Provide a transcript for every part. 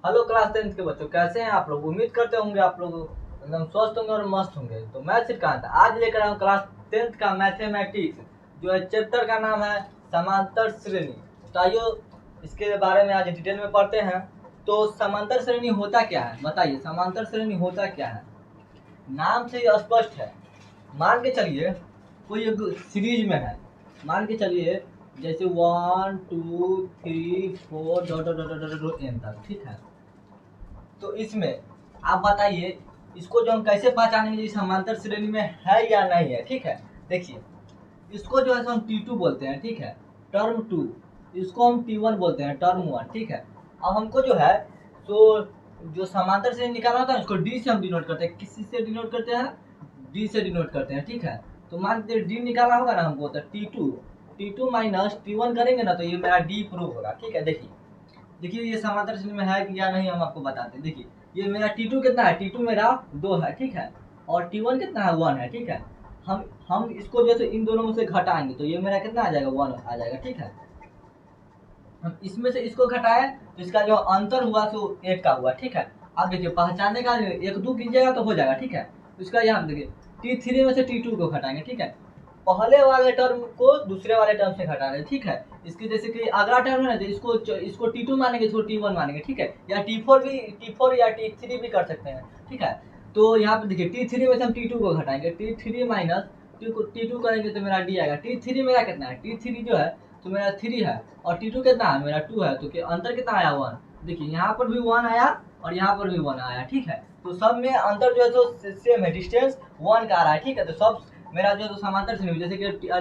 Hello class 10th के बच्चों, कैसे हैं आप लोग। उम्मीद करते होंगे आप लोग एकदम स्वस्थ होंगे और मस्त होंगे। तो मैं श्रीकांत आज लेकर आया हूँ क्लास 10th का मैथमेटिक्स, जो है चैप्टर का नाम है समांतर श्रेणी। तो आइए इसके बारे में आज डिटेल में पढ़ते हैं। तो समांतर श्रेणी होता क्या है, बताइए समांतर श्रेणी होता क्या है। नाम से ही स्पष्ट है। मान के चलिए कोई एक सीरीज में है, मान के चलिए जैसे 1 2 3 4 dot dot dot dot dot N तक, ठीक है। तो इसमें आप बताइए इसको जो हम कैसे पहचानेंगे समांतर श्रेणी में है या नहीं है, ठीक है। देखिए इसको जो है हम T2 बोलते हैं, ठीक है, टर्म 2। इसको हम T1 बोलते हैं, टर्म 1, ठीक है। अब हमको जो है तो जो समांतर श्रेणी निकालना होता है उसको D से हम डिनोट करते हैं। किसी से डिनोट करते हैं? D से डिनोट करते हैं, ठीक है। तो मान लीजिए D निकालना होगा ना हमको, तो T2 माइनस T1 करेंगे ना, तो ये मेरा D प्रूव होगा, ठीक है। देखिए देखिए ये समांतर श्रेणी में है कि या नहीं हम आपको बताते हैं। देखिए ये मेरा T2 कितना है, T2 मेरा 2 है, ठीक है। और T1 कितना है, 1 है, ठीक है। हम इसको जैसे इन दोनों में से घटाएंगे तो ये मेरा कितना आ जाएगा, 1 आ जाएगा, ठीक है। हम इसमें से इसको घटाए तो इसका जो अंतर हुआ सो 1 का हुआ, ठीक है। अब देखिए पहचानने का 1 2 कीजिएगा तो हो जाएगा, ठीक है। तो इसका यहाँ देखिए T3 में से T2 को घटाएंगे, ठीक है। पहले वाले टर्म को दूसरे वाले टर्म से घटा रहे हैं, ठीक है। इसके जैसे कि अगला टर्म है ना, तो इसको T2 मानेंगे, इसको T1 मानेंगे, ठीक है। या T4 या T3 भी कर सकते हैं, ठीक है। तो यहाँ पे देखिए T3 में से हम T2 को घटाएंगे, T3 माइनस T2 करेंगे तो मेरा D आएगा। T3 मेरा कितना है, T3 जो है तो मेरा 3 है, और T2 कितना है, मेरा 2 है। तो अंतर कितना आया, 1। देखिए यहाँ पर भी 1 आया और यहाँ पर भी 1 आया, ठीक है। तो सब में अंतर जो है तो सेम है, डिस्टेंस 1 का आ रहा है, ठीक है। तो सब मेरा जो है तो समांतर श्रेणी,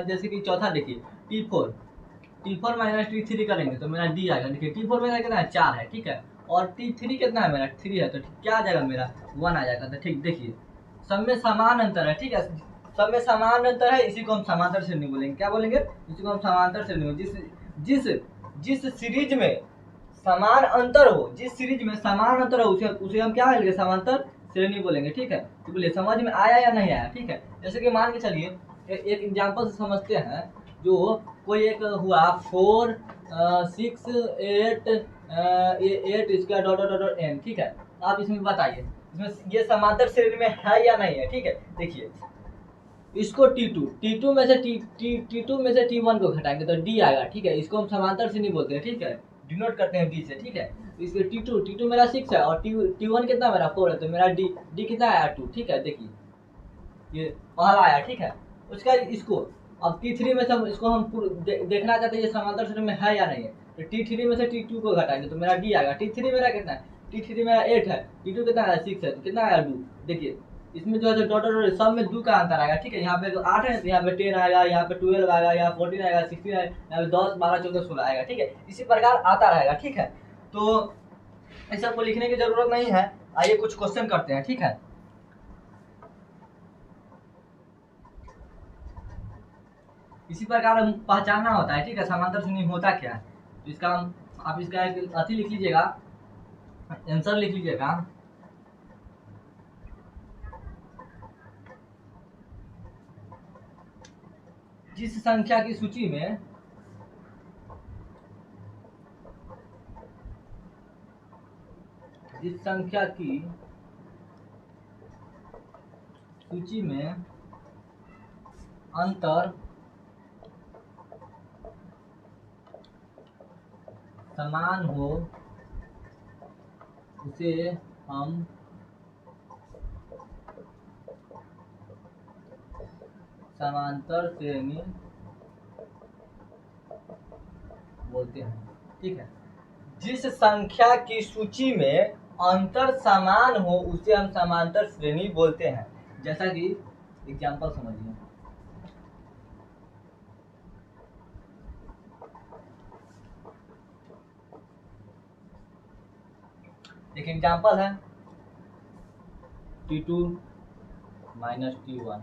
जैसे कि चौथा देखिए T4 माइनस T3 करेंगे तो मेरा D आएगा। देखिए T4 मेरा कितना है, 4 है, ठीक है। और T3 कितना है, मेरा 3 है। तो क्या आ जाएगा, मेरा 1 आ जाएगा। तो ठीक देखिए सब में समान अंतर है, ठीक है। सब में समान अंतर है, इसी को हम समांतर श्रेणी बोलेंगे। क्या बोलेंगे, इसी को हम समांतर श्रेणी। जिस जिस सीरीज में समान अंतर हो, जिस सीरीज में समान अंतर हो उसे हम क्या बोलेंगे, समांतर श्रेणी बोलेंगे, ठीक है। तो बोलिए समझ में आया या नहीं आया, ठीक है। जैसे कि मान के चलिए एक एग्जांपल से समझते हैं। जो कोई एक हुआ 4 6 8 square dot dot dot n, ठीक है। आप इसमें बताइए इसमें ये समांतर श्रेणी में है या नहीं है, ठीक है। देखिए इसको T2 में से T2 में से T1 को घटाएंगे तो D आएगा, ठीक है। इसको हम समांतर श्रेणी बोलते हैं, ठीक है। डिनोट करते हैं D से, ठीक है। तो इसके T2 मेरा 6 है और T1 कितना मेरा 4 है, तो मेरा D कितना आया, 2, ठीक है। देखिए ये पहला आया, ठीक है। उसका इसको अब T3 में से इसको हम देखना चाहते हैं ये समांतर श्रेणी में है या नहीं है। तो T3 में से T2 को घटाएंगे तो मेरा D आएगा। T3 मेरा कितना है, T3 मेरा 8 है, T2 कितना है, 6 है, तो कितना आया, 2। देखिए इसमें जो है डॉट डॉट सब में 2 का अंतर आएगा, ठीक है। यहाँ पे 8 है तो यहाँ पे 10 आएगा, यहाँ पे 12 आएगा, यहाँ 14 आएगा, 16 आएगा, यहाँ पे 10 12 14 16 आएगा, ठीक है। इसी प्रकार आता रहेगा, ठीक है। तो इस सबको लिखने की जरूरत नहीं है। आइए कुछ क्वेश्चन करते हैं, ठीक है। इसी प्रकार हम पहचानना होता है, ठीक है, समांतर श्रेणी होता क्या है। तो इसका हम आप इसका एक अति लिख लीजिएगा, आंसर लिख लीजिएगा। जिस संख्या की सूची में अंतर समान हो उसे हम समांतर श्रेणी बोलते हैं, ठीक है। जिस संख्या की सूची में अंतर समान हो उसे हम समांतर श्रेणी बोलते हैं। जैसा कि एग्जांपल समझिए, एक एग्जांपल है T2 माइनस T1।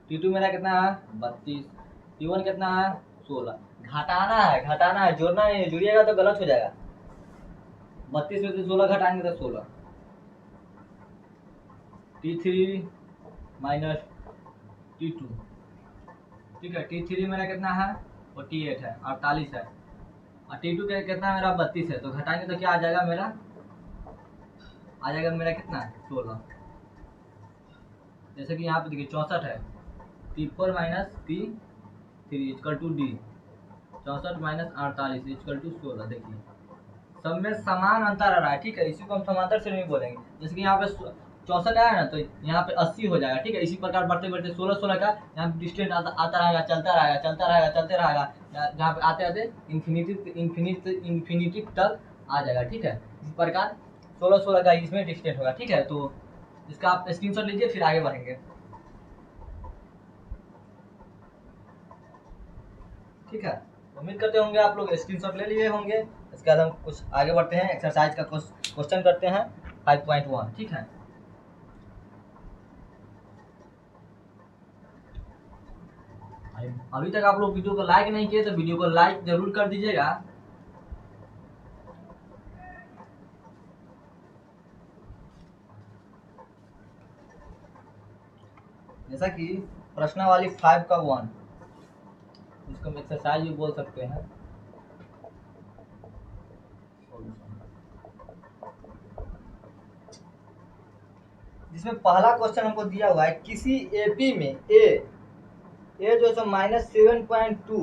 T2 मेरा कितना है, 32, T1 कितना है, 16। घटाना है, जोड़ना नहीं, जुड़िएगा तो गलत हो जाएगा। 32 में से 16 घटाएंगे तो 16। T3 माइनस T2, ठीक है। T3 मेरा कितना है, 48 है, 48 है, और T2 का कितना मेरा 32 है, तो घटाएंगे तो क्या आ जाएगा मेरा, आ जाएगा मेरा कितना 16। जैसे कि यहाँ पे देखिए 64 है, T4 minus T3 equal to D, 64 minus 48 equal to 16। देखिए सब में समान अंतर आ रहा है, ठीक है, इसी को हम समांतर श्रेणी बोलेंगे। जैसे कि यहाँ पे 64 आया ना, तो यहाँ पे 80 हो जाएगा, ठीक है। इसी प्रकार बढ़ते बढ़ते 16 16 का यहाँ पे डिस्टेंस आता रहेगा, चलता रहेगा, चलता रहेगा, चलते रहेगा, जहाँ पे आते आते इन्फिनिटी तक आ जाएगा, ठीक है। इस प्रकार 16 16 का इसमें डिस्टेंस होगा, ठीक है। तो इसका आप स्क्रीनशॉट लीजिए, फिर आगे बढ़ेंगे, ठीक है। उम्मीद करते होंगे आप लोग स्क्रीनशॉट ले लिए होंगे। इसके बाद हम कुछ आगे बढ़ते हैं, एक्सरसाइज का क्वेश्चन करते हैं 5.1, ठीक है। अभी तक आप लोग वीडियो को लाइक नहीं किए तो वीडियो को लाइक जरूर कर दीजिएगा। जैसा कि प्रश्नावली 5 का 1, इसको हम एक्सरसाइज भी बोल सकते हैं। जिसमें पहला क्वेश्चन हमको दिया हुआ है, किसी एपी में ए जो है -7.2,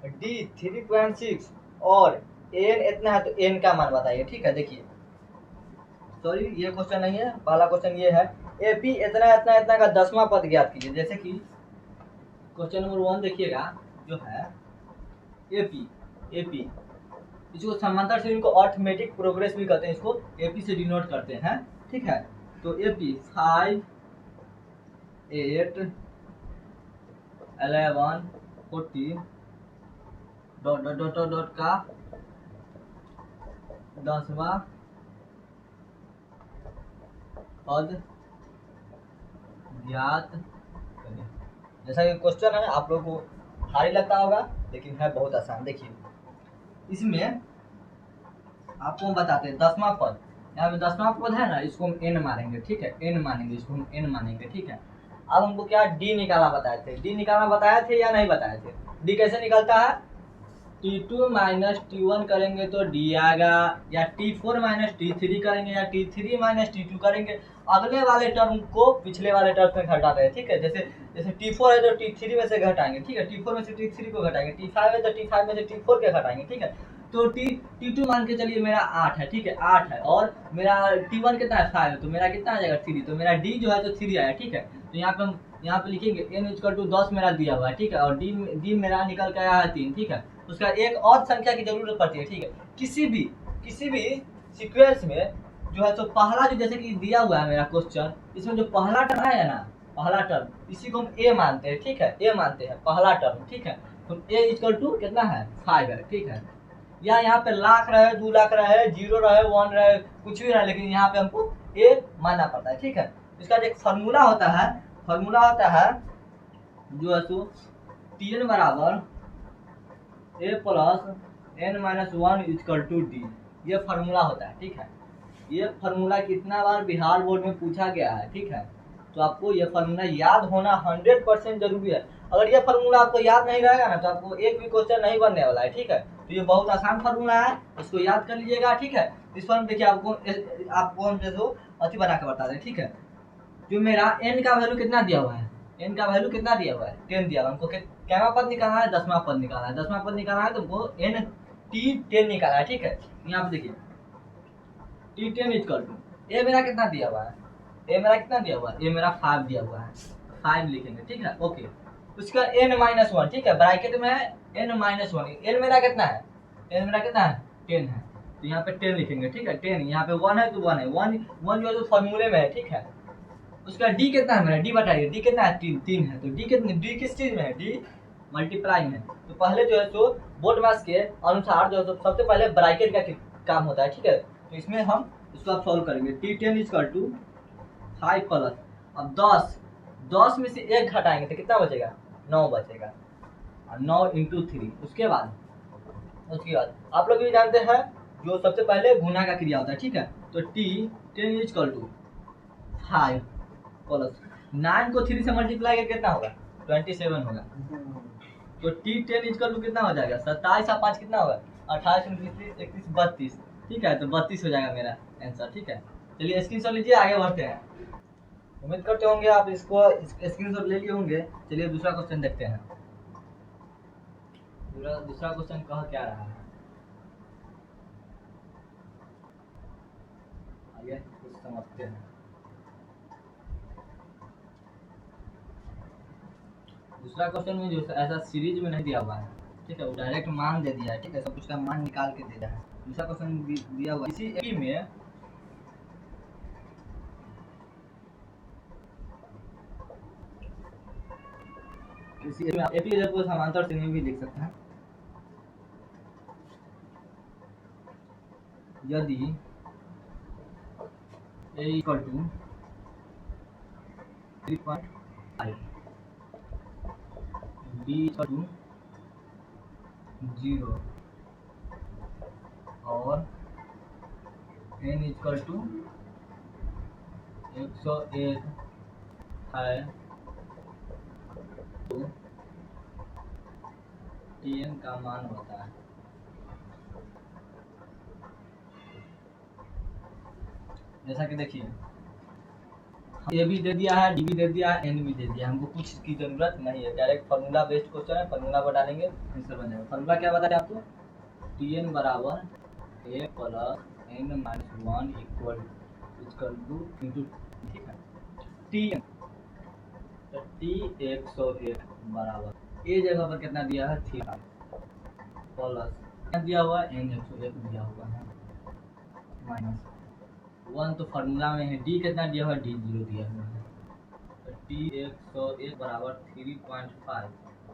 डी 3.6 और एन इतना है, तो एन का मान बताइए, ठीक है। देखिए सॉरी ये क्वेश्चन नहीं है, पहला क्वेश्चन ये है, एपी इतना इतना इतना का 10वां पद ज्ञात कीजिए। जैसे कि क्वेश्चन नंबर 1 देखिएगा, जो है एपी इसको समांतर श्रेणी को अर्थमेटिक प्रोग्रेस भी कहते हैं, इसको एपी से डिनोट करते हैं, ठीक है। तो AP 5 8 11 14 dot dot dot dot dot का 10वां पद ज्ञात करें। जैसा कि क्वेश्चन है, आप लोग को भारी लगता होगा, लेकिन है बहुत आसान। देखिए इसमें आपको हम बताते हैं 10वां पद, यहाँ पे 10वां पद है ना, इसको हम n मानेंगे, ठीक है, n मानेंगे, इसको हम n मानेंगे, ठीक है। अब हमको क्या d निकालना बताए थे, d निकालना बताए थे या नहीं बताए थे। d कैसे निकलता है, T2 माइनस T1 करेंगे तो D आएगा, या T4 माइनस T3 करेंगे, या T3 माइनस T2 करेंगे। अगले वाले टर्म को पिछले वाले टर्म में घटाते हैं, ठीक है। जैसे T4 है तो T3 में से घटाएंगे, ठीक है, T4 में से T3 को घटाएंगे, T5 है तो T5 में से T4 के घटाएंगे, ठीक है। तो T2 मान के चलिए मेरा 8 है, ठीक है, 8 है, और मेरा T1 कितना है 5 है, तो मेरा कितना आ जाएगा 3, तो मेरा D जो है तो 3 आया, ठीक है। तो यहाँ पे हम यहाँ पे लिखेंगे n इक्वल टू 10 मेरा दिया हुआ है, ठीक है, और D मेरा निकल के आया है 3, ठीक है। उसका एक और संख्या की जरूरत पड़ती है, ठीक है। किसी भी सीक्वेंस में जो है तो पहला जो, जैसे कि दिया हुआ है मेरा क्वेश्चन, इसमें जो पहला टर्म है ना, पहला टर्म, इसी को हम ए मानते हैं, ठीक है, ए मानते हैं पहला टर्म, ठीक है। तो ए इक्वल टू कितना है 5 है, ठीक है। या यहाँ पे लाख रहे, 2 लाख रहे, 0 रहे, 1 रहे, कुछ भी रहे, लेकिन यहाँ पे हमको ए मानना पड़ता है, ठीक है। इसका एक फार्मूला होता है जो है तो Tn बराबर A plus n-1 equal to D, ये फार्मूला होता है, ठीक है। ये फार्मूला कितना बार बिहार बोर्ड में पूछा गया है, ठीक है। तो आपको ये फार्मूला याद होना 100% जरूरी है। अगर ये फार्मूला आपको याद नहीं रहेगा ना, तो आपको एक भी क्वेश्चन नहीं बनने वाला है, ठीक है। तो ये बहुत आसान फार्मूला है, इसको याद कर लीजिएगा, ठीक है। इस पर देखिए आपको हम जैसे अति बना के बता दें, ठीक है। जो मेरा n का वैल्यू कितना दिया हुआ है, n का वैल्यू कितना दिया हुआ है 10 दिया हुआ है। हमको क्या पद निकालना है, 10वां पद निकालना है, 10वां पद निकालना है, तो हमको T10 निकालना है, ठीक है। यहाँ पे देखिए T10 इक्वल टू ए मेरा कितना दिया हुआ है, ए मेरा कितना दिया हुआ है, ए मेरा 5 दिया हुआ है, 5 लिखेंगे, ठीक है, ओके। उसका n-1, ठीक है, ब्रैकेट में है n-1, n मेरा कितना है, n मेरा कितना है 10 है, तो यहाँ पे 10 लिखेंगे, ठीक है, 10, यहाँ पे 1 है तो 1 है, 1 जो है तो फॉर्मूले में है, ठीक है। उसका डी कितना है मेरा, डी बताइए, डी कितना है 3 है, तो डी किस चीज में है, डी मल्टीप्लाई में। तो पहले जो है तो बोर्ड मास के अनुसार जो है तो सबसे पहले ब्रैकेट का काम होता है, ठीक है। तो इसमें हम इसको आप सॉल्व करेंगे, T10 इक्वल टू 5 प्लस, अब 10 में से 1 घटाएंगे तो कितना बचेगा 9 बचेगा, और 9 इंटू 3। उसके बाद आप लोग भी जानते हैं जो सबसे पहले गुना का क्रिया होता है, ठीक है। तो T10 इक्वल टू 5 प्लस 9 को 3 से मल्टीप्लाई करके कितना होगा 27 होगा। तो T10 इक्वल टू कितना हो जाएगा 27 और 5 कितना होगा 28, 29, 30, 31, 32। ठीक है, तो 32 हो जाएगा मेरा आंसर। ठीक है, चलिए स्क्रीनशॉट लीजिए, आगे बढ़ते हैं। उम्मीद करते होंगे आप इसको स्क्रीनशॉट ले लिए होंगे। चलिए दूसरा क्वेश्चन देखते हैं। दूसरा क्वेश्चन कह क्या रहा है, आइए कुछ समझते हैं। दूसरा क्वेश्चन में जो ऐसा सीरीज में नहीं दिया हुआ है, ठीक है, वो डायरेक्ट मान दे दिया है। ठीक है, सब कुछ का मान निकाल के दे दिया है। दूसरा क्वेश्चन दिया हुआ है इसी एक में, किसी में आप एपी को समांतर श्रेणी भी लिख सकते हैं। यदि a equal to 3.5, b equal to 0 और n इक्वल टू 101 है, तो tn का मान होता है। जैसा कि देखिए, ए भी दे दिया है, डी भी दे दिया है, एन भी दे दिया है, हमको कुछ की जरूरत नहीं है। डायरेक्ट फार्मूला बेस्ड क्वेश्चन है, फार्मूला पर डालेंगे आंसर बन जाएगा। फार्मूला क्या बताया आपको, टी एन बराबर A plus N minus 1 equal to into, ठीक है, टी एन, तो टी 101 बराबर ए जगह पर कितना दिया है, थीटा, प्लस क्या दिया हुआ है, एन 101 दिया हुआ है, माइनस 1, तो फार्मूला में है डी कितना दिया हुआ है, डी 0 दिया हुआ है, तो टी 101 बराबर 3.5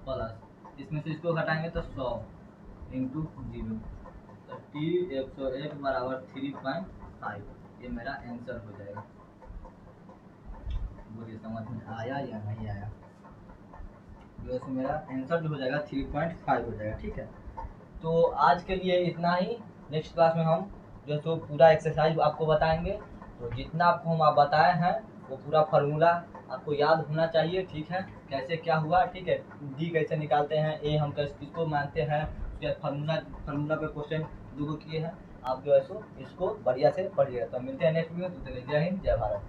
प्लस, इसमें से इसको घटाएंगे तो 100 इंटू 0, तो टी 101 बराबर 3.5, ये मेरा आंसर हो जाएगा। बोलिए समझ में आया या नहीं आया। वैसे मेरा आंसर जो हो जाएगा 3.5 हो जाएगा। ठीक है, तो आज के लिए इतना ही। नेक्स्ट क्लास में हम जो तो पूरा एक्सरसाइज आपको बताएंगे। तो जितना आपको हम आप बताए हैं वो पूरा फार्मूला आपको याद होना चाहिए। ठीक है, कैसे क्या हुआ, ठीक है, डी कैसे निकालते हैं, ए हम कैसे किसको मानते हैं, फार्मूला पे क्वेश्चन जो किए हैं, आप जो है सो इसको बढ़िया से पढ़िएगा। तो मिलते हैं नेक्स्ट वीडियो में। जय हिंद, जय भारत।